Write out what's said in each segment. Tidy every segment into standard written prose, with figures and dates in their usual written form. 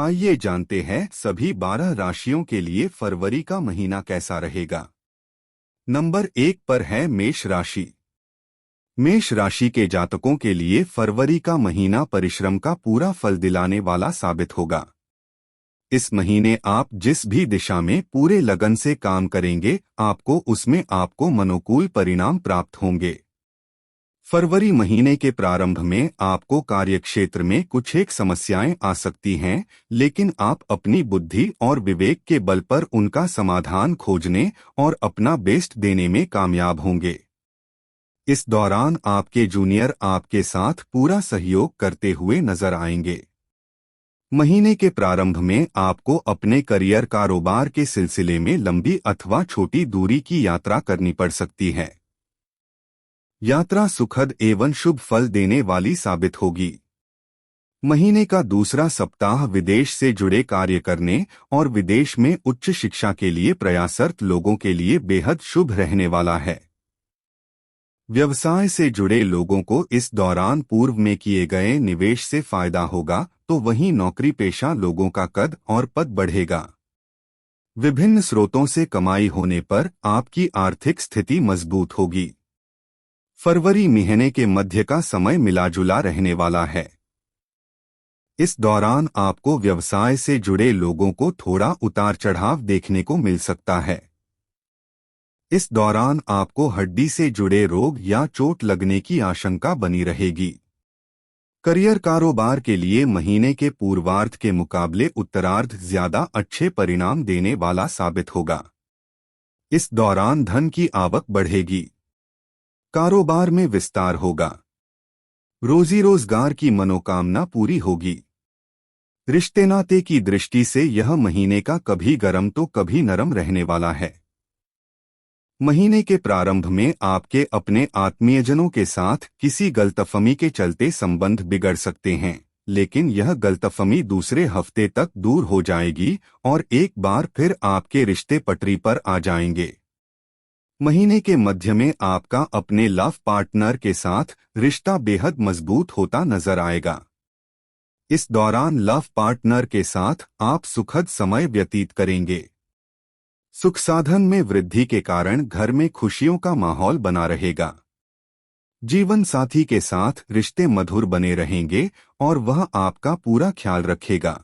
आइए जानते हैं सभी 12 राशियों के लिए फरवरी का महीना कैसा रहेगा। नंबर 1 पर है मेष राशि। मेष राशि के जातकों के लिए फरवरी का महीना परिश्रम का पूरा फल दिलाने वाला साबित होगा। इस महीने आप जिस भी दिशा में पूरे लगन से काम करेंगे, आपको अनुकूल परिणाम प्राप्त होंगे। फरवरी महीने के प्रारंभ में आपको कार्यक्षेत्र में कुछ एक समस्याएं आ सकती हैं, लेकिन आप अपनी बुद्धि और विवेक के बल पर उनका समाधान खोजने और अपना बेस्ट देने में कामयाब होंगे। इस दौरान आपके जूनियर आपके साथ पूरा सहयोग करते हुए नजर आएंगे। महीने के प्रारंभ में आपको अपने करियर कारोबार के सिलसिले में लंबी अथवा छोटी दूरी की यात्रा करनी पड़ सकती है। यात्रा सुखद एवं शुभ फल देने वाली साबित होगी। महीने का दूसरा सप्ताह विदेश से जुड़े कार्य करने और विदेश में उच्च शिक्षा के लिए प्रयासरत लोगों के लिए बेहद शुभ रहने वाला है। व्यवसाय से जुड़े लोगों को इस दौरान पूर्व में किए गए निवेश से फायदा होगा, तो वहीं नौकरी पेशा लोगों का कद और पद बढ़ेगा। विभिन्न स्रोतों से कमाई होने पर आपकी आर्थिक स्थिति मजबूत होगी। फरवरी महीने के मध्य का समय मिलाजुला रहने वाला है। इस दौरान आपको व्यवसाय से जुड़े लोगों को थोड़ा उतार चढ़ाव देखने को मिल सकता है। इस दौरान आपको हड्डी से जुड़े रोग या चोट लगने की आशंका बनी रहेगी। करियर कारोबार के लिए महीने के पूर्वार्ध के मुकाबले उत्तरार्ध ज्यादा अच्छे परिणाम देने वाला साबित होगा। इस दौरान धन की आवक बढ़ेगी। कारोबार में विस्तार होगा। रोजी रोजगार की मनोकामना पूरी होगी। रिश्ते नाते की दृष्टि से यह महीने का कभी गर्म तो कभी नरम रहने वाला है। महीने के प्रारंभ में आपके अपने आत्मीयजनों के साथ किसी गलतफहमी के चलते संबंध बिगड़ सकते हैं, लेकिन यह गलतफहमी दूसरे हफ्ते तक दूर हो जाएगी और एक बार फिर आपके रिश्ते पटरी पर आ जाएंगे। महीने के मध्य में आपका अपने लव पार्टनर के साथ रिश्ता बेहद मजबूत होता नजर आएगा। इस दौरान लव पार्टनर के साथ आप सुखद समय व्यतीत करेंगे। सुख साधन में वृद्धि के कारण घर में खुशियों का माहौल बना रहेगा। जीवन साथी के साथ रिश्ते मधुर बने रहेंगे और वह आपका पूरा ख्याल रखेगा।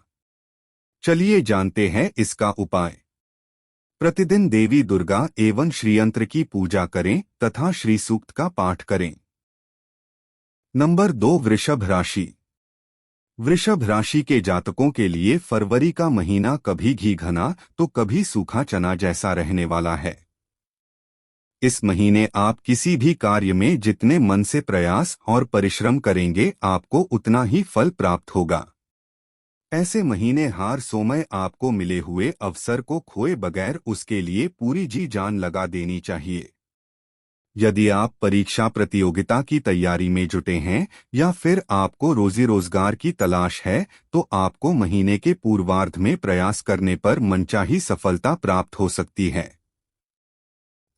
चलिए जानते हैं इसका उपाय। प्रतिदिन देवी दुर्गा एवं श्रीयंत्र की पूजा करें तथा श्री सूक्त का पाठ करें। नंबर 2 वृषभ राशि। वृषभ राशि के जातकों के लिए फरवरी का महीना कभी घी घना तो कभी सूखा चना जैसा रहने वाला है। इस महीने आप किसी भी कार्य में जितने मन से प्रयास और परिश्रम करेंगे, आपको उतना ही फल प्राप्त होगा। ऐसे महीने हार समय आपको मिले हुए अवसर को खोए बगैर उसके लिए पूरी जी जान लगा देनी चाहिए। यदि आप परीक्षा प्रतियोगिता की तैयारी में जुटे हैं या फिर आपको रोजी रोजगार की तलाश है, तो आपको महीने के पूर्वार्ध में प्रयास करने पर मनचाही सफलता प्राप्त हो सकती है।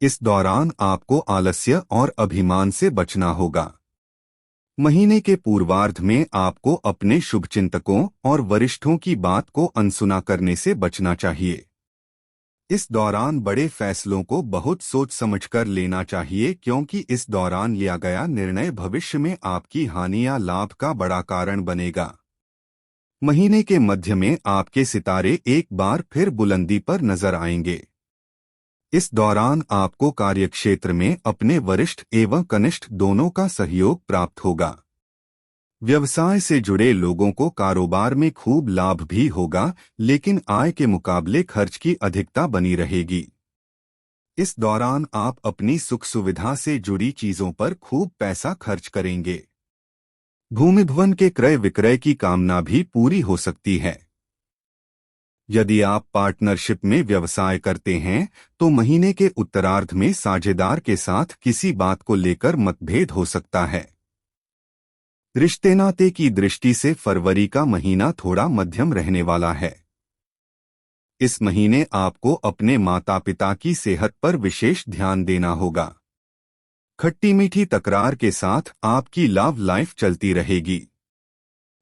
इस दौरान आपको आलस्य और अभिमान से बचना होगा। महीने के पूर्वार्ध में आपको अपने शुभचिंतकों और वरिष्ठों की बात को अनसुना करने से बचना चाहिए। इस दौरान बड़े फैसलों को बहुत सोच समझकर लेना चाहिए, क्योंकि इस दौरान लिया गया निर्णय भविष्य में आपकी हानि या लाभ का बड़ा कारण बनेगा। महीने के मध्य में आपके सितारे एक बार फिर बुलंदी पर नजर आएंगे। इस दौरान आपको कार्यक्षेत्र में अपने वरिष्ठ एवं कनिष्ठ दोनों का सहयोग प्राप्त होगा। व्यवसाय से जुड़े लोगों को कारोबार में खूब लाभ भी होगा, लेकिन आय के मुकाबले खर्च की अधिकता बनी रहेगी। इस दौरान आप अपनी सुख सुविधा से जुड़ी चीजों पर खूब पैसा खर्च करेंगे। भूमि भवन के क्रय विक्रय की कामना भी पूरी हो सकती है। यदि आप पार्टनरशिप में व्यवसाय करते हैं, तो महीने के उत्तरार्ध में साझेदार के साथ किसी बात को लेकर मतभेद हो सकता है। रिश्ते नाते की दृष्टि से फरवरी का महीना थोड़ा मध्यम रहने वाला है। इस महीने आपको अपने माता पिता की सेहत पर विशेष ध्यान देना होगा। खट्टी मीठी तकरार के साथ आपकी लव लाइफ चलती रहेगी।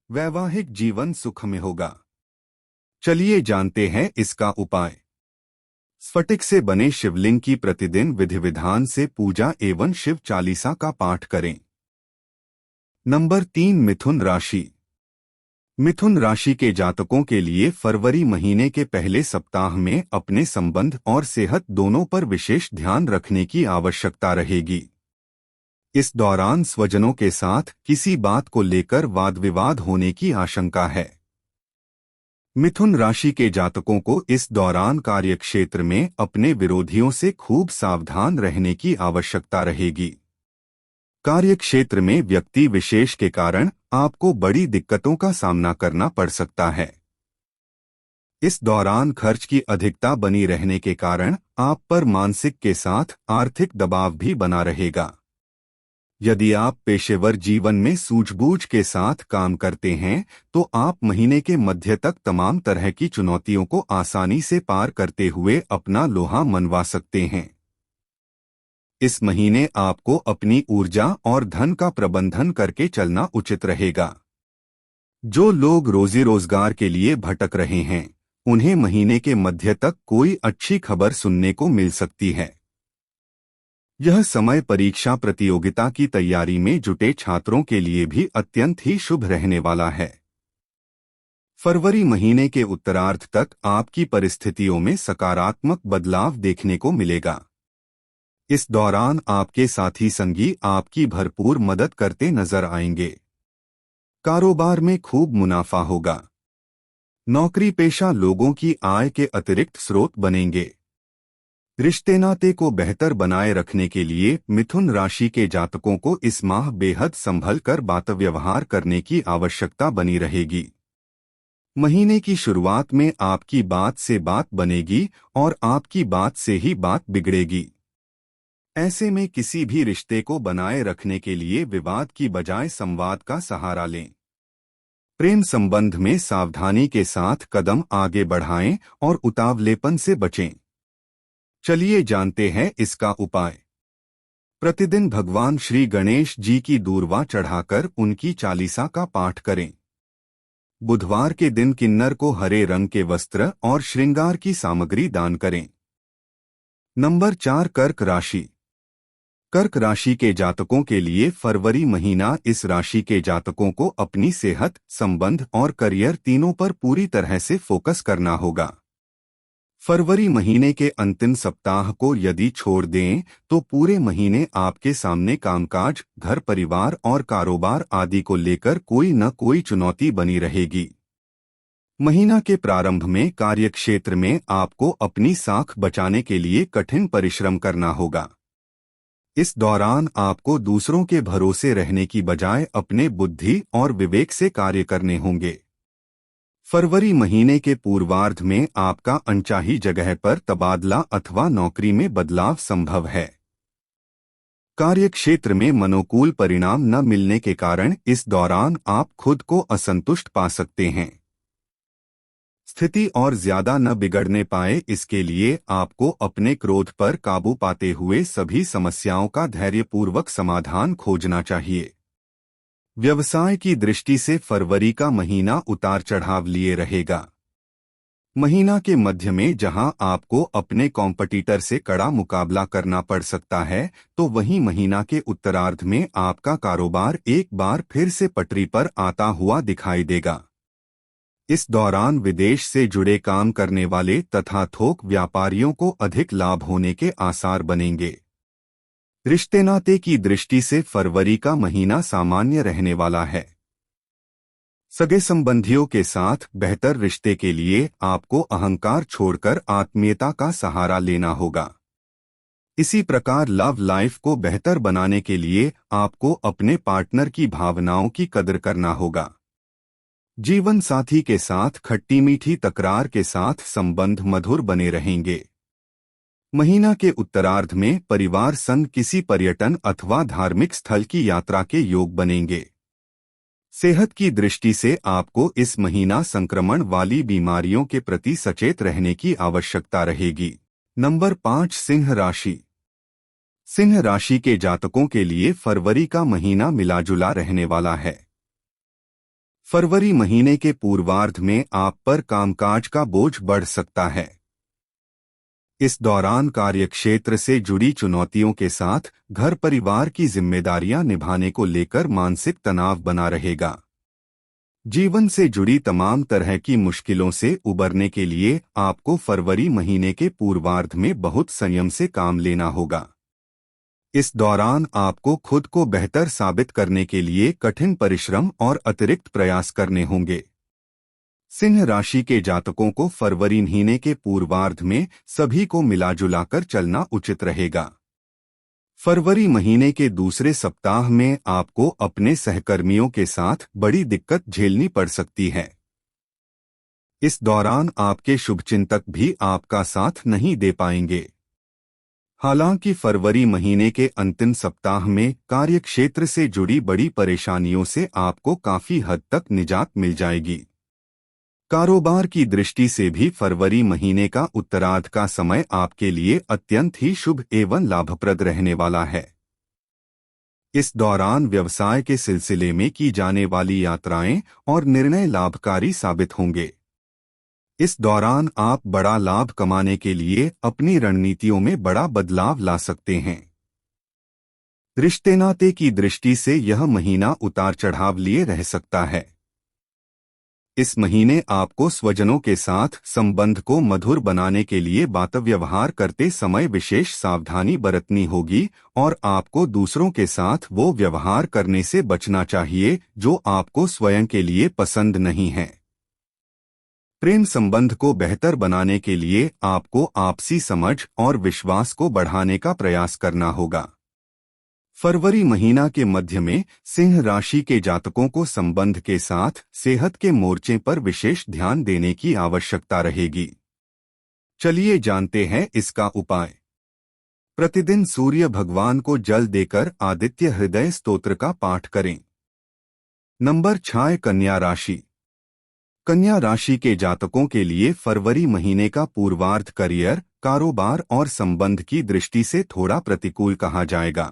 वैवाहिक जीवन सुख में होगा। चलिए जानते हैं इसका उपाय। स्फटिक से बने शिवलिंग की प्रतिदिन विधि विधान से पूजा एवं शिव चालीसा का पाठ करें। नंबर 3, मिथुन राशि। मिथुन राशि के जातकों के लिए फरवरी महीने के पहले सप्ताह में अपने संबंध और सेहत दोनों पर विशेष ध्यान रखने की आवश्यकता रहेगी। इस दौरान स्वजनों के साथ किसी बात को लेकर वाद विवाद होने की आशंका है। मिथुन राशि के जातकों को इस दौरान कार्यक्षेत्र में अपने विरोधियों से खूब सावधान रहने की आवश्यकता रहेगी। कार्यक्षेत्र में व्यक्ति विशेष के कारण आपको बड़ी दिक्कतों का सामना करना पड़ सकता है। इस दौरान खर्च की अधिकता बनी रहने के कारण आप पर मानसिक के साथ आर्थिक दबाव भी बना रहेगा। यदि आप पेशेवर जीवन में सूझबूझ के साथ काम करते हैं तो आप महीने के मध्य तक तमाम तरह की चुनौतियों को आसानी से पार करते हुए अपना लोहा मनवा सकते हैं। इस महीने आपको अपनी ऊर्जा और धन का प्रबंधन करके चलना उचित रहेगा। जो लोग रोजी रोजगार के लिए भटक रहे हैं, उन्हें महीने के मध्य तक कोई अच्छी खबर सुनने को मिल सकती है। यह समय परीक्षा प्रतियोगिता की तैयारी में जुटे छात्रों के लिए भी अत्यंत ही शुभ रहने वाला है। फरवरी महीने के उत्तरार्ध तक आपकी परिस्थितियों में सकारात्मक बदलाव देखने को मिलेगा। इस दौरान आपके साथी संगी आपकी भरपूर मदद करते नजर आएंगे। कारोबार में खूब मुनाफा होगा। नौकरी पेशा लोगों की आय के अतिरिक्त स्रोत बनेंगे। रिश्ते नाते को बेहतर बनाए रखने के लिए मिथुन राशि के जातकों को इस माह बेहद संभल कर बात व्यवहार करने की आवश्यकता बनी रहेगी। महीने की शुरुआत में आपकी बात से बात बनेगी और आपकी बात से ही बात बिगड़ेगी। ऐसे में किसी भी रिश्ते को बनाए रखने के लिए विवाद की बजाय संवाद का सहारा लें। प्रेम संबंध में सावधानी के साथ कदम आगे बढ़ाएं और उतावलेपन से बचें। चलिए जानते हैं इसका उपाय। प्रतिदिन भगवान श्री गणेश जी की दूर्वा चढ़ाकर उनकी चालीसा का पाठ करें। बुधवार के दिन किन्नर को हरे रंग के वस्त्र और श्रृंगार की सामग्री दान करें। नंबर 4, कर्क राशि। कर्क राशि के जातकों के लिए फरवरी महीना इस राशि के जातकों को अपनी सेहत, संबंध और करियर तीनों पर पूरी तरह से फोकस करना होगा। फरवरी महीने के अंतिम सप्ताह को यदि छोड़ दें तो पूरे महीने आपके सामने कामकाज, घर परिवार और कारोबार आदि को लेकर कोई न कोई चुनौती बनी रहेगी। महीना के प्रारंभ में कार्यक्षेत्र में आपको अपनी साख बचाने के लिए कठिन परिश्रम करना होगा। इस दौरान आपको दूसरों के भरोसे रहने की बजाय अपने बुद्धि और विवेक से कार्य करने होंगे। फरवरी महीने के पूर्वार्ध में आपका अनचाही जगह पर तबादला अथवा नौकरी में बदलाव संभव है। कार्यक्षेत्र में मनोकूल परिणाम न मिलने के कारण इस दौरान आप खुद को असंतुष्ट पा सकते हैं। स्थिति और ज्यादा न बिगड़ने पाए, इसके लिए आपको अपने क्रोध पर काबू पाते हुए सभी समस्याओं का धैर्यपूर्वक समाधान खोजना चाहिए। व्यवसाय की दृष्टि से फरवरी का महीना उतार चढ़ाव लिए रहेगा। महीना के मध्य में जहां आपको अपने कॉम्पिटिटर से कड़ा मुकाबला करना पड़ सकता है, तो वहीं महीना के उत्तरार्ध में आपका कारोबार एक बार फिर से पटरी पर आता हुआ दिखाई देगा। इस दौरान विदेश से जुड़े काम करने वाले तथा थोक व्यापारियों को अधिक लाभ होने के आसार बनेंगे। रिश्ते नाते की दृष्टि से फरवरी का महीना सामान्य रहने वाला है। सगे संबंधियों के साथ बेहतर रिश्ते के लिए आपको अहंकार छोड़कर आत्मीयता का सहारा लेना होगा। इसी प्रकार लव लाइफ को बेहतर बनाने के लिए आपको अपने पार्टनर की भावनाओं की कदर करना होगा। जीवन साथी के साथ खट्टी मीठी तकरार के साथ संबंध मधुर बने रहेंगे। महीना के उत्तरार्ध में परिवार संग किसी पर्यटन अथवा धार्मिक स्थल की यात्रा के योग बनेंगे। सेहत की दृष्टि से आपको इस महीना संक्रमण वाली बीमारियों के प्रति सचेत रहने की आवश्यकता रहेगी। नंबर 5, सिंह राशि। सिंह राशि के जातकों के लिए फरवरी का महीना मिलाजुला रहने वाला है। फरवरी महीने के पूर्वार्ध में आप पर कामकाज का बोझ बढ़ सकता है। इस दौरान कार्यक्षेत्र से जुड़ी चुनौतियों के साथ घर परिवार की जिम्मेदारियां निभाने को लेकर मानसिक तनाव बना रहेगा। जीवन से जुड़ी तमाम तरह की मुश्किलों से उबरने के लिए आपको फरवरी महीने के पूर्वार्ध में बहुत संयम से काम लेना होगा। इस दौरान आपको खुद को बेहतर साबित करने के लिए कठिन परिश्रम और अतिरिक्त प्रयास करने होंगे। सिंह राशि के जातकों को फरवरी महीने के पूर्वार्ध में सभी को मिलाजुलाकर चलना उचित रहेगा। फरवरी महीने के दूसरे सप्ताह में आपको अपने सहकर्मियों के साथ बड़ी दिक्कत झेलनी पड़ सकती है। इस दौरान आपके शुभचिंतक भी आपका साथ नहीं दे पाएंगे। हालांकि फरवरी महीने के अंतिम सप्ताह में कार्यक्षेत्र से जुड़ी बड़ी परेशानियों से आपको काफी हद तक निजात मिल जाएगी। कारोबार की दृष्टि से भी फरवरी महीने का उत्तरार्ध का समय आपके लिए अत्यंत ही शुभ एवं लाभप्रद रहने वाला है। इस दौरान व्यवसाय के सिलसिले में की जाने वाली यात्राएं और निर्णय लाभकारी साबित होंगे। इस दौरान आप बड़ा लाभ कमाने के लिए अपनी रणनीतियों में बड़ा बदलाव ला सकते हैं। रिश्ते नाते की दृष्टि से यह महीना उतार चढ़ाव लिए रह सकता है। इस महीने आपको स्वजनों के साथ संबंध को मधुर बनाने के लिए बात व्यवहार करते समय विशेष सावधानी बरतनी होगी और आपको दूसरों के साथ वो व्यवहार करने से बचना चाहिए जो आपको स्वयं के लिए पसंद नहीं है। प्रेम संबंध को बेहतर बनाने के लिए आपको आपसी समझ और विश्वास को बढ़ाने का प्रयास करना होगा। फरवरी महीना के मध्य में सिंह राशि के जातकों को संबंध के साथ सेहत के मोर्चे पर विशेष ध्यान देने की आवश्यकता रहेगी। चलिए जानते हैं इसका उपाय। प्रतिदिन सूर्य भगवान को जल देकर आदित्य हृदय स्तोत्र का पाठ करें। नंबर 6 कन्या राशि। कन्या राशि के जातकों के लिए फरवरी महीने का पूर्वार्ध करियर, कारोबार और संबंध की दृष्टि से थोड़ा प्रतिकूल कहा जाएगा।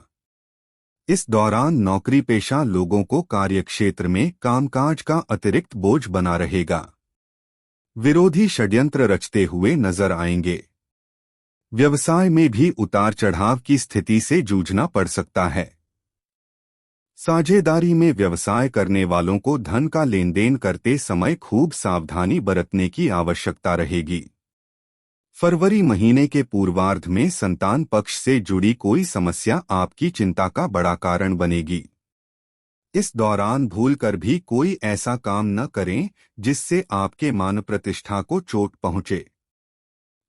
इस दौरान नौकरी पेशा लोगों को कार्यक्षेत्र में कामकाज का अतिरिक्त बोझ बना रहेगा। विरोधी षड्यंत्र रचते हुए नजर आएंगे। व्यवसाय में भी उतार चढ़ाव की स्थिति से जूझना पड़ सकता है। साझेदारी में व्यवसाय करने वालों को धन का लेन देन करते समय खूब सावधानी बरतने की आवश्यकता रहेगी। फरवरी महीने के पूर्वार्ध में संतान पक्ष से जुड़ी कोई समस्या आपकी चिंता का बड़ा कारण बनेगी। इस दौरान भूलकर भी कोई ऐसा काम न करें जिससे आपके मान प्रतिष्ठा को चोट पहुंचे।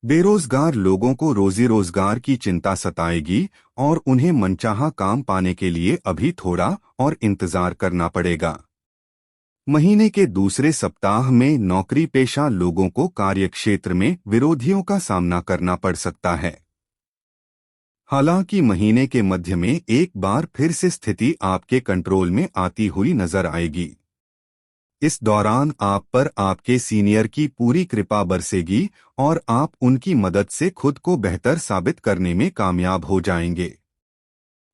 बेरोजगार लोगों को रोजी रोजगार की चिंता सताएगी और उन्हें मनचाहा काम पाने के लिए अभी थोड़ा और इंतजार करना पड़ेगा। महीने के दूसरे सप्ताह में नौकरी पेशा लोगों को कार्यक्षेत्र में विरोधियों का सामना करना पड़ सकता है। हालांकि महीने के मध्य में एक बार फिर से स्थिति आपके कंट्रोल में आती हुई नजर आएगी। इस दौरान आप पर आपके सीनियर की पूरी कृपा बरसेगी और आप उनकी मदद से खुद को बेहतर साबित करने में कामयाब हो जाएंगे।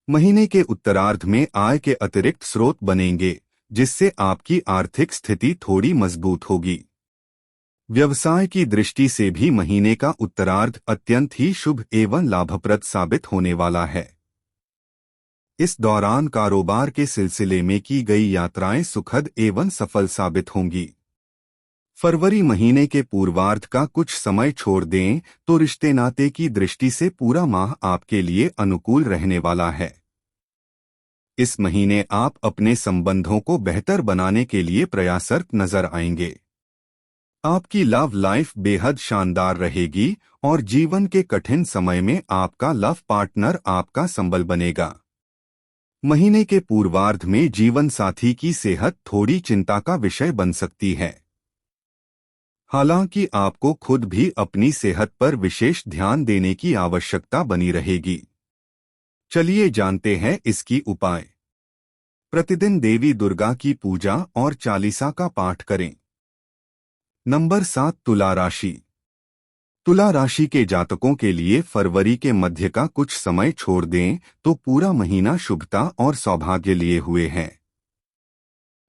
महीने के उत्तरार्ध में आय के अतिरिक्त स्रोत बनेंगे, जिससे आपकी आर्थिक स्थिति थोड़ी मजबूत होगी। व्यवसाय की दृष्टि से भी महीने का उत्तरार्ध अत्यंत ही शुभ एवं लाभप्रद साबित होने वाला है। इस दौरान कारोबार के सिलसिले में की गई यात्राएं सुखद एवं सफल साबित होंगी। फरवरी महीने के पूर्वार्ध का कुछ समय छोड़ दें तो रिश्ते नाते की दृष्टि से पूरा माह आपके लिए अनुकूल रहने वाला है। इस महीने आप अपने संबंधों को बेहतर बनाने के लिए प्रयासरत नजर आएंगे। आपकी लव लाइफ बेहद शानदार रहेगी और जीवन के कठिन समय में आपका लव पार्टनर आपका संबल बनेगा। महीने के पूर्वार्ध में जीवन साथी की सेहत थोड़ी चिंता का विषय बन सकती है। हालांकि आपको खुद भी अपनी सेहत पर विशेष ध्यान देने की आवश्यकता बनी रहेगी। चलिए जानते हैं इसकी उपाय। प्रतिदिन देवी दुर्गा की पूजा और चालीसा का पाठ करें। नंबर 7 तुला राशि। तुला राशि के जातकों के लिए फरवरी के मध्य का कुछ समय छोड़ दें तो पूरा महीना शुभता और सौभाग्य लिए हुए है।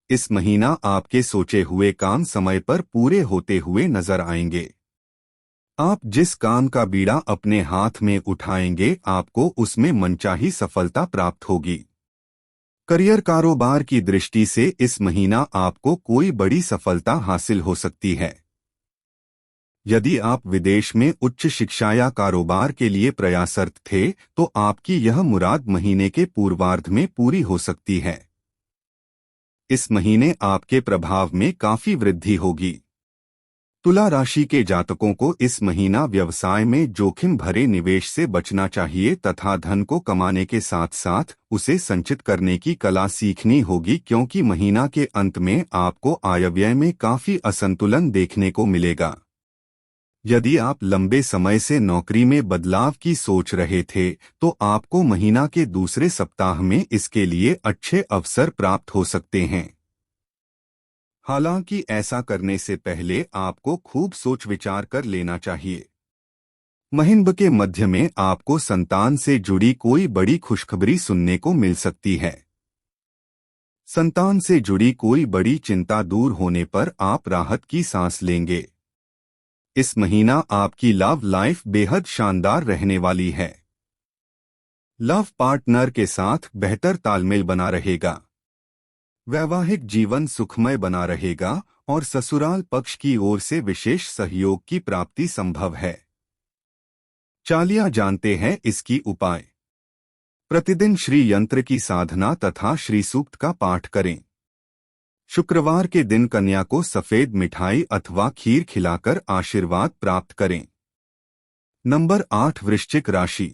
इस महीना आपके सोचे हुए काम समय पर पूरे होते हुए नजर आएंगे। आप जिस काम का बीड़ा अपने हाथ में उठाएंगे आपको उसमें मनचाही सफलता प्राप्त होगी। करियर कारोबार की दृष्टि से इस महीना आपको कोई बड़ी सफलता हासिल हो सकती है। यदि आप विदेश में उच्च शिक्षा या कारोबार के लिए प्रयासरत थे तो आपकी यह मुराद महीने के पूर्वार्ध में पूरी हो सकती है। इस महीने आपके प्रभाव में काफी वृद्धि होगी। तुला राशि के जातकों को इस महीना व्यवसाय में जोखिम भरे निवेश से बचना चाहिए तथा धन को कमाने के साथ साथ उसे संचित करने की कला सीखनी होगी, क्योंकि महीना के अंत में आपको आयव्यय में काफी असंतुलन देखने को मिलेगा। यदि आप लंबे समय से नौकरी में बदलाव की सोच रहे थे तो आपको महीना के दूसरे सप्ताह में इसके लिए अच्छे अवसर प्राप्त हो सकते हैं। हालांकि ऐसा करने से पहले आपको खूब सोच विचार कर लेना चाहिए। महीने के मध्य में आपको संतान से जुड़ी कोई बड़ी खुशखबरी सुनने को मिल सकती है। संतान से जुड़ी कोई बड़ी चिंता दूर होने पर आप राहत की सांस लेंगे। इस महीना आपकी लव लाइफ बेहद शानदार रहने वाली है। लव पार्टनर के साथ बेहतर तालमेल बना रहेगा। वैवाहिक जीवन सुखमय बना रहेगा और ससुराल पक्ष की ओर से विशेष सहयोग की प्राप्ति संभव है। चालियां जानते हैं इसकी उपाय। प्रतिदिन श्री यंत्र की साधना तथा श्री सूक्त का पाठ करें। शुक्रवार के दिन कन्या को सफेद मिठाई अथवा खीर खिलाकर आशीर्वाद प्राप्त करें। नंबर 8 वृश्चिक राशि।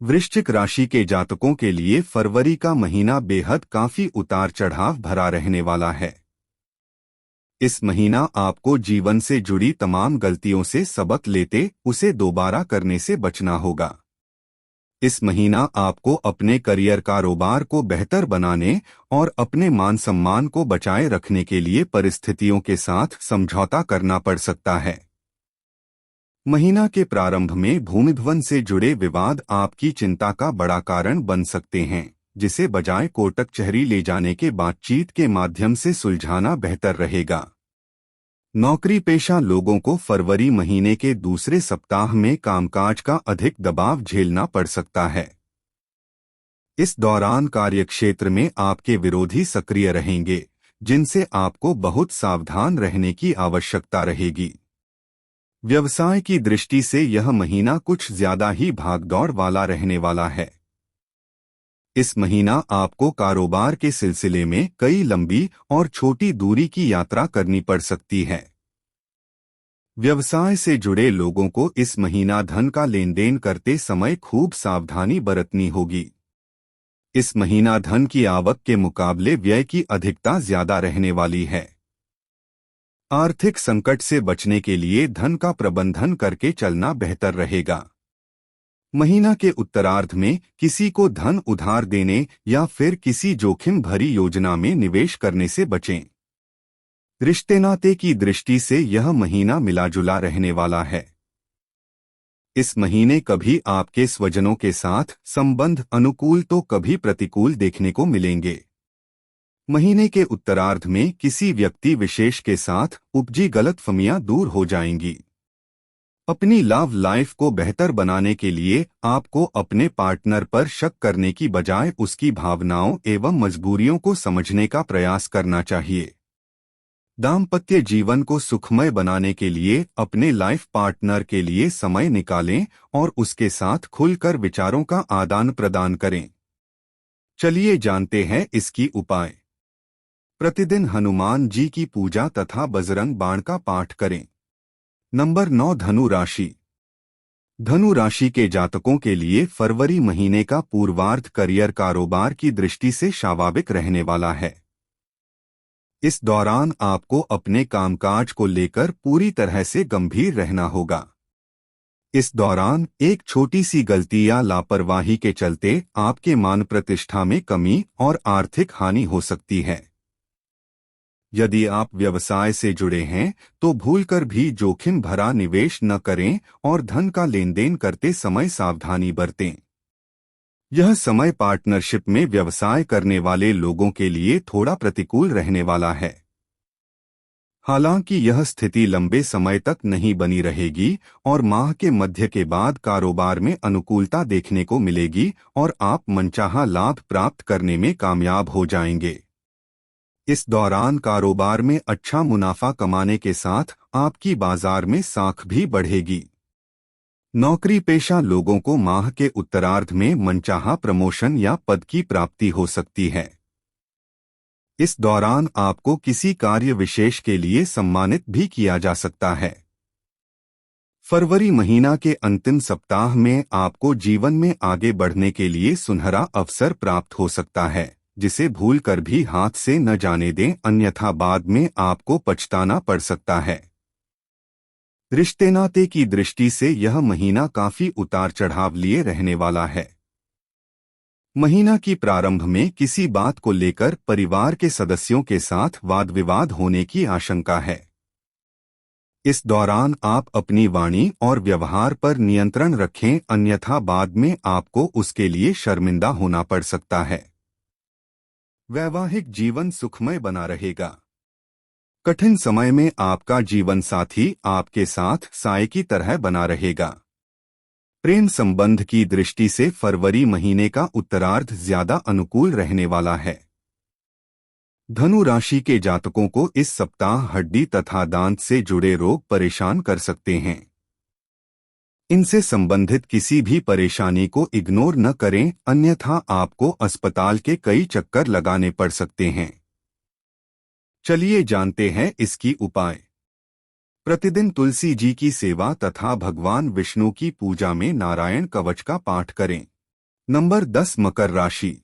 वृश्चिक राशि के जातकों के लिए फरवरी का महीना बेहद काफी उतार चढ़ाव भरा रहने वाला है। इस महीना आपको जीवन से जुड़ी तमाम गलतियों से सबक लेते उसे दोबारा करने से बचना होगा। इस महीना आपको अपने करियर कारोबार को बेहतर बनाने और अपने मान सम्मान को बचाए रखने के लिए परिस्थितियों के साथ समझौता करना पड़ सकता है। महीना के प्रारंभ में भूमिध्वन से जुड़े विवाद आपकी चिंता का बड़ा कारण बन सकते हैं, जिसे बजाय कोर्ट कचहरी ले जाने के बातचीत के माध्यम से सुलझाना बेहतर रहेगा। नौकरी पेशा लोगों को फरवरी महीने के दूसरे सप्ताह में कामकाज का अधिक दबाव झेलना पड़ सकता है। इस दौरान कार्यक्षेत्र में आपके विरोधी सक्रिय रहेंगे, जिनसे आपको बहुत सावधान रहने की आवश्यकता रहेगी। व्यवसाय की दृष्टि से यह महीना कुछ ज्यादा ही भागदौड़ वाला रहने वाला है। इस महीना आपको कारोबार के सिलसिले में कई लंबी और छोटी दूरी की यात्रा करनी पड़ सकती है। व्यवसाय से जुड़े लोगों को इस महीना धन का लेन देन करते समय खूब सावधानी बरतनी होगी। इस महीना धन की आवक के मुकाबले व्यय की अधिकता ज्यादा रहने वाली है। आर्थिक संकट से बचने के लिए धन का प्रबंधन करके चलना बेहतर रहेगा। महीना के उत्तरार्ध में किसी को धन उधार देने या फिर किसी जोखिम भरी योजना में निवेश करने से बचें। रिश्ते नाते की दृष्टि से यह महीना मिलाजुला रहने वाला है। इस महीने कभी आपके स्वजनों के साथ संबंध अनुकूल तो कभी प्रतिकूल देखने को मिलेंगे। महीने के उत्तरार्ध में किसी व्यक्ति विशेष के साथ उपजी गलतफहमियां दूर हो जाएंगी। अपनी लव लाइफ को बेहतर बनाने के लिए आपको अपने पार्टनर पर शक करने की बजाय उसकी भावनाओं एवं मजबूरियों को समझने का प्रयास करना चाहिए। दाम्पत्य जीवन को सुखमय बनाने के लिए अपने लाइफ पार्टनर के लिए समय निकालें और उसके साथ खुलकर विचारों का आदान प्रदान करें। चलिए जानते हैं इसकी उपाय। प्रतिदिन हनुमान जी की पूजा तथा बजरंग बाण का पाठ करें। नंबर 9 धनु राशि। धनु राशि के जातकों के लिए फरवरी महीने का पूर्वार्ध करियर कारोबार की दृष्टि से स्वाभाविक रहने वाला है। इस दौरान आपको अपने कामकाज को लेकर पूरी तरह से गंभीर रहना होगा। इस दौरान एक छोटी सी गलती या लापरवाही के चलते आपके मान प्रतिष्ठा में कमी और आर्थिक हानि हो सकती है। यदि आप व्यवसाय से जुड़े हैं तो भूलकर भी जोखिम भरा निवेश न करें और धन का लेन देन करते समय सावधानी बरतें। यह समय पार्टनरशिप में व्यवसाय करने वाले लोगों के लिए थोड़ा प्रतिकूल रहने वाला है। हालांकि यह स्थिति लंबे समय तक नहीं बनी रहेगी और माह के मध्य के बाद कारोबार में अनुकूलता देखने को मिलेगी और आप मनचाहा लाभ प्राप्त करने में कामयाब हो जाएंगे। इस दौरान कारोबार में अच्छा मुनाफा कमाने के साथ आपकी बाजार में साख भी बढ़ेगी। नौकरी पेशा लोगों को माह के उत्तरार्ध में मनचाहा प्रमोशन या पद की प्राप्ति हो सकती है। इस दौरान आपको किसी कार्य विशेष के लिए सम्मानित भी किया जा सकता है। फरवरी महीना के अंतिम सप्ताह में आपको जीवन में आगे बढ़ने के लिए सुनहरा अवसर प्राप्त हो सकता है, जिसे भूलकर भी हाथ से न जाने दें, अन्यथा बाद में आपको पछताना पड़ सकता है। रिश्ते नाते की दृष्टि से यह महीना काफी उतार चढ़ाव लिए रहने वाला है। महीना की प्रारंभ में किसी बात को लेकर परिवार के सदस्यों के साथ वाद विवाद होने की आशंका है। इस दौरान आप अपनी वाणी और व्यवहार पर नियंत्रण रखें, अन्यथा बाद में आपको उसके लिए शर्मिंदा होना पड़ सकता है। वैवाहिक जीवन सुखमय बना रहेगा। कठिन समय में आपका जीवन साथी आपके साथ साए की तरह बना रहेगा। प्रेम संबंध की दृष्टि से फरवरी महीने का उत्तरार्ध ज्यादा अनुकूल रहने वाला है। धनु राशि के जातकों को इस सप्ताह हड्डी तथा दांत से जुड़े रोग परेशान कर सकते हैं। इनसे संबंधित किसी भी परेशानी को इग्नोर न करें, अन्यथा आपको अस्पताल के कई चक्कर लगाने पड़ सकते हैं। चलिए जानते हैं इसकी उपाय। प्रतिदिन तुलसी जी की सेवा तथा भगवान विष्णु की पूजा में नारायण कवच का पाठ करें। नंबर 10 मकर राशि।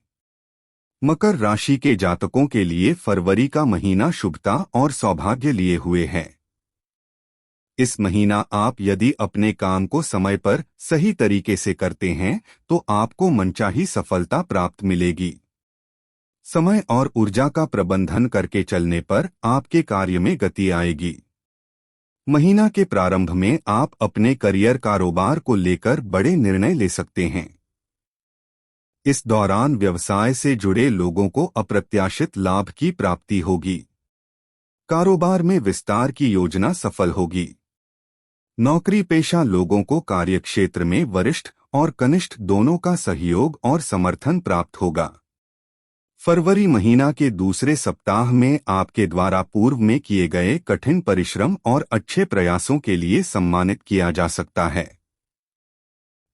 मकर राशि के जातकों के लिए फरवरी का महीना शुभता और सौभाग्य लिए हुए है। इस महीना आप यदि अपने काम को समय पर सही तरीके से करते हैं तो आपको मनचाही सफलता प्राप्त मिलेगी। समय और ऊर्जा का प्रबंधन करके चलने पर आपके कार्य में गति आएगी। महीना के प्रारंभ में आप अपने करियर कारोबार को लेकर बड़े निर्णय ले सकते हैं। इस दौरान व्यवसाय से जुड़े लोगों को अप्रत्याशित लाभ की प्राप्ति होगी। कारोबार में विस्तार की योजना सफल होगी। नौकरी पेशा लोगों को कार्यक्षेत्र में वरिष्ठ और कनिष्ठ दोनों का सहयोग और समर्थन प्राप्त होगा। फरवरी महीना के दूसरे सप्ताह में आपके द्वारा पूर्व में किए गए कठिन परिश्रम और अच्छे प्रयासों के लिए सम्मानित किया जा सकता है।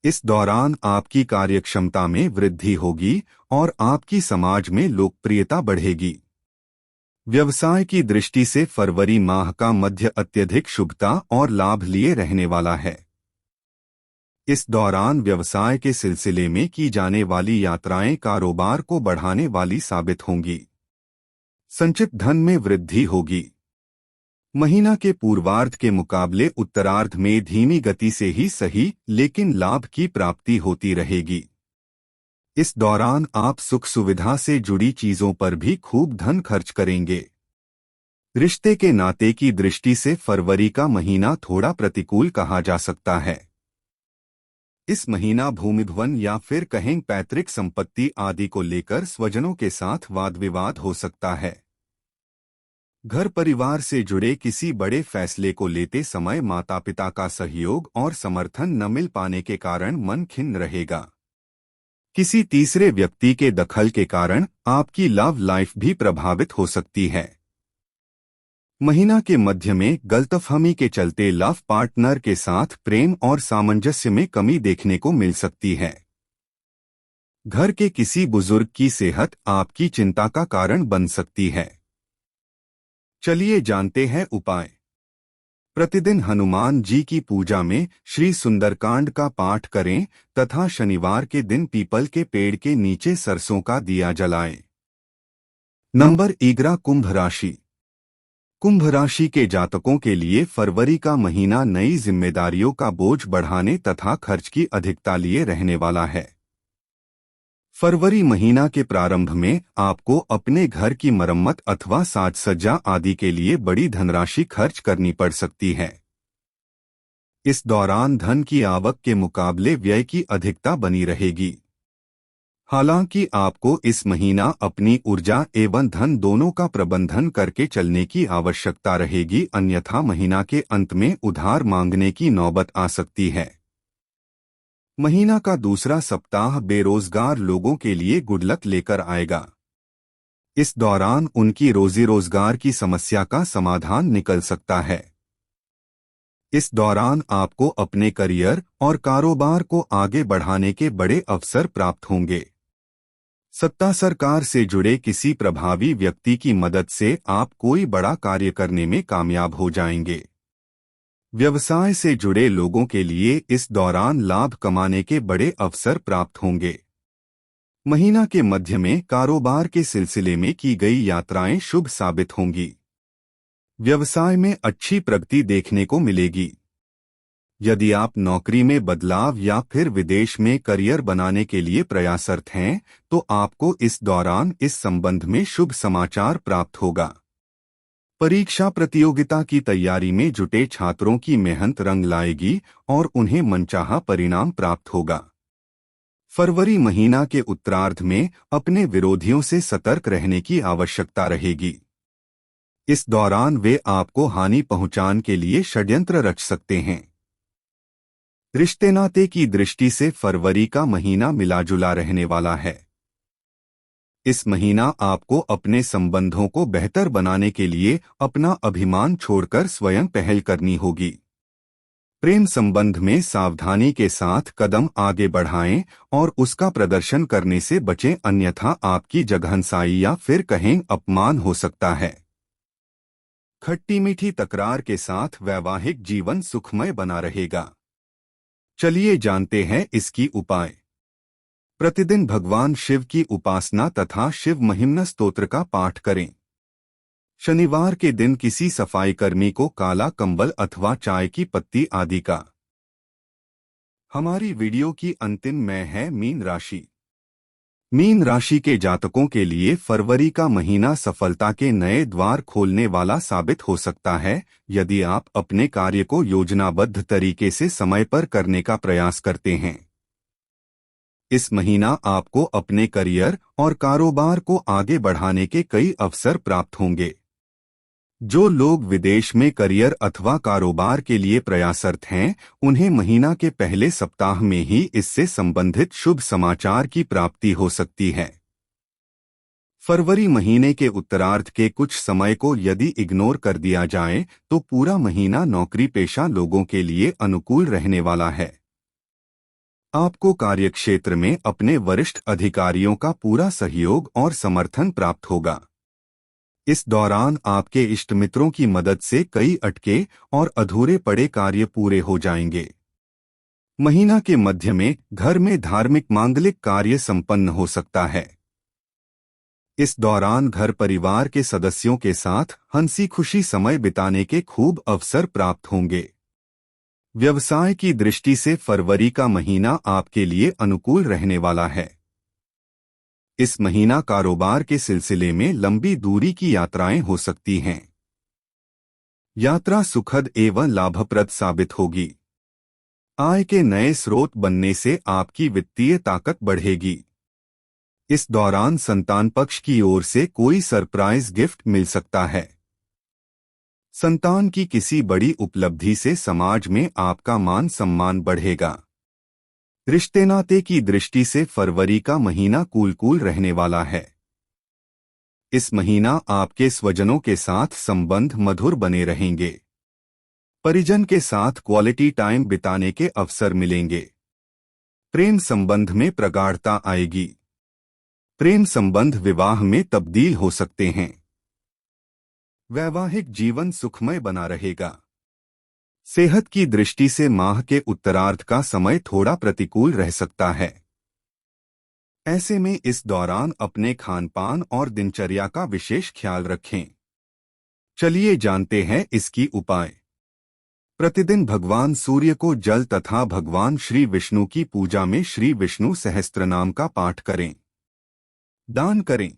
इस दौरान आपकी कार्यक्षमता में वृद्धि होगी और आपकी समाज में लोकप्रियता बढ़ेगी। व्यवसाय की दृष्टि से फरवरी माह का मध्य अत्यधिक शुभता और लाभ लिए रहने वाला है। इस दौरान व्यवसाय के सिलसिले में की जाने वाली यात्राएं कारोबार को बढ़ाने वाली साबित होंगी। संचित धन में वृद्धि होगी। महीना के पूर्वार्ध के मुकाबले उत्तरार्ध में धीमी गति से ही सही लेकिन लाभ की प्राप्ति होती रहेगी। इस दौरान आप सुख सुविधा से जुड़ी चीजों पर भी खूब धन खर्च करेंगे। रिश्ते के नाते की दृष्टि से फरवरी का महीना थोड़ा प्रतिकूल कहा जा सकता है। इस महीना भूमि भवन या फिर कहें पैतृक संपत्ति आदि को लेकर स्वजनों के साथ वाद विवाद हो सकता है। घर परिवार से जुड़े किसी बड़े फैसले को लेते समय माता पिता का सहयोग और समर्थन न मिल पाने के कारण मन खिन्न रहेगा। किसी तीसरे व्यक्ति के दखल के कारण आपकी लव लाइफ भी प्रभावित हो सकती है। महीना के मध्य में गलतफहमी के चलते लव पार्टनर के साथ प्रेम और सामंजस्य में कमी देखने को मिल सकती है। घर के किसी बुजुर्ग की सेहत आपकी चिंता का कारण बन सकती है। चलिए जानते हैं उपाय। प्रतिदिन हनुमान जी की पूजा में श्री सुंदरकांड का पाठ करें तथा शनिवार के दिन पीपल के पेड़ के नीचे सरसों का दिया जलाएं। नंबर 11 कुंभ राशि। कुंभ राशि के जातकों के लिए फरवरी का महीना नई जिम्मेदारियों का बोझ बढ़ाने तथा खर्च की अधिकता लिए रहने वाला है। फरवरी महीना के प्रारंभ में आपको अपने घर की मरम्मत अथवा साज सज्जा आदि के लिए बड़ी धनराशि खर्च करनी पड़ सकती है। इस दौरान धन की आवक के मुकाबले व्यय की अधिकता बनी रहेगी। हालांकि आपको इस महीना अपनी ऊर्जा एवं धन दोनों का प्रबंधन करके चलने की आवश्यकता रहेगी, अन्यथा महीना के अंत में उधार मांगने की नौबत आ सकती है। महीना का दूसरा सप्ताह बेरोजगार लोगों के लिए गुड लक लेकर आएगा। इस दौरान उनकी रोजी रोजगार की समस्या का समाधान निकल सकता है। इस दौरान आपको अपने करियर और कारोबार को आगे बढ़ाने के बड़े अवसर प्राप्त होंगे। सत्ता सरकार से जुड़े किसी प्रभावी व्यक्ति की मदद से आप कोई बड़ा कार्य करने में कामयाब हो जाएंगे। व्यवसाय से जुड़े लोगों के लिए इस दौरान लाभ कमाने के बड़े अवसर प्राप्त होंगे। महीना के मध्य में कारोबार के सिलसिले में की गई यात्राएं शुभ साबित होंगी। व्यवसाय में अच्छी प्रगति देखने को मिलेगी। यदि आप नौकरी में बदलाव या फिर विदेश में करियर बनाने के लिए प्रयासरत हैं, तो आपको इस दौरान इस संबंध में शुभ समाचार प्राप्त होगा। परीक्षा प्रतियोगिता की तैयारी में जुटे छात्रों की मेहनत रंग लाएगी और उन्हें मनचाहा परिणाम प्राप्त होगा। फरवरी महीना के उत्तरार्ध में अपने विरोधियों से सतर्क रहने की आवश्यकता रहेगी। इस दौरान वे आपको हानि पहुंचाने के लिए षड्यंत्र रच सकते हैं। रिश्ते नाते की दृष्टि से फरवरी का महीना मिलाजुला रहने वाला है। इस महीना आपको अपने संबंधों को बेहतर बनाने के लिए अपना अभिमान छोड़कर स्वयं पहल करनी होगी। प्रेम संबंध में सावधानी के साथ कदम आगे बढ़ाएं और उसका प्रदर्शन करने से बचें, अन्यथा आपकी जघनसाई या फिर कहें अपमान हो सकता है। खट्टी मीठी तकरार के साथ वैवाहिक जीवन सुखमय बना रहेगा। चलिए जानते हैं इसकी उपाय। प्रतिदिन भगवान शिव की उपासना तथा शिव महिम्न स्तोत्र का पाठ करें। शनिवार के दिन किसी सफाई कर्मी को काला कंबल अथवा चाय की पत्ती आदि का। हमारी वीडियो की अंतिम में है मीन राशि। मीन राशि के जातकों के लिए फरवरी का महीना सफलता के नए द्वार खोलने वाला साबित हो सकता है, यदि आप अपने कार्य को योजनाबद्ध तरीके से समय पर करने का प्रयास करते हैं। इस महीना आपको अपने करियर और कारोबार को आगे बढ़ाने के कई अवसर प्राप्त होंगे। जो लोग विदेश में करियर अथवा कारोबार के लिए प्रयासरत हैं, उन्हें महीना के पहले सप्ताह में ही इससे संबंधित शुभ समाचार की प्राप्ति हो सकती है। फरवरी महीने के उत्तरार्ध के कुछ समय को यदि इग्नोर कर दिया जाए तो पूरा महीना नौकरी पेशा लोगों के लिए अनुकूल रहने वाला है। आपको कार्यक्षेत्र में अपने वरिष्ठ अधिकारियों का पूरा सहयोग और समर्थन प्राप्त होगा। इस दौरान आपके इष्ट मित्रों की मदद से कई अटके और अधूरे पड़े कार्य पूरे हो जाएंगे। महीना के मध्य में घर में धार्मिक मांगलिक कार्य संपन्न हो सकता है। इस दौरान घर परिवार के सदस्यों के साथ हंसी खुशी समय बिताने के खूब अवसर प्राप्त होंगे। व्यवसाय की दृष्टि से फरवरी का महीना आपके लिए अनुकूल रहने वाला है। इस महीना कारोबार के सिलसिले में लंबी दूरी की यात्राएं हो सकती हैं। यात्रा सुखद एवं लाभप्रद साबित होगी। आय के नए स्रोत बनने से आपकी वित्तीय ताकत बढ़ेगी। इस दौरान संतान पक्ष की ओर से कोई सरप्राइज गिफ्ट मिल सकता है। संतान की किसी बड़ी उपलब्धि से समाज में आपका मान सम्मान बढ़ेगा। रिश्ते नाते की दृष्टि से फरवरी का महीना कूल रहने वाला है। इस महीना आपके स्वजनों के साथ संबंध मधुर बने रहेंगे। परिजन के साथ क्वालिटी टाइम बिताने के अवसर मिलेंगे। प्रेम संबंध में प्रगाढ़ता आएगी। प्रेम संबंध विवाह में तब्दील हो सकते हैं। वैवाहिक जीवन सुखमय बना रहेगा। सेहत की दृष्टि से माह के उत्तरार्ध का समय थोड़ा प्रतिकूल रह सकता है। ऐसे में इस दौरान अपने खानपान और दिनचर्या का विशेष ख्याल रखें। चलिए जानते हैं इसकी उपाय। प्रतिदिन भगवान सूर्य को जल तथा भगवान श्री विष्णु की पूजा में श्री विष्णु सहस्त्रनाम का पाठ करें। दान करें।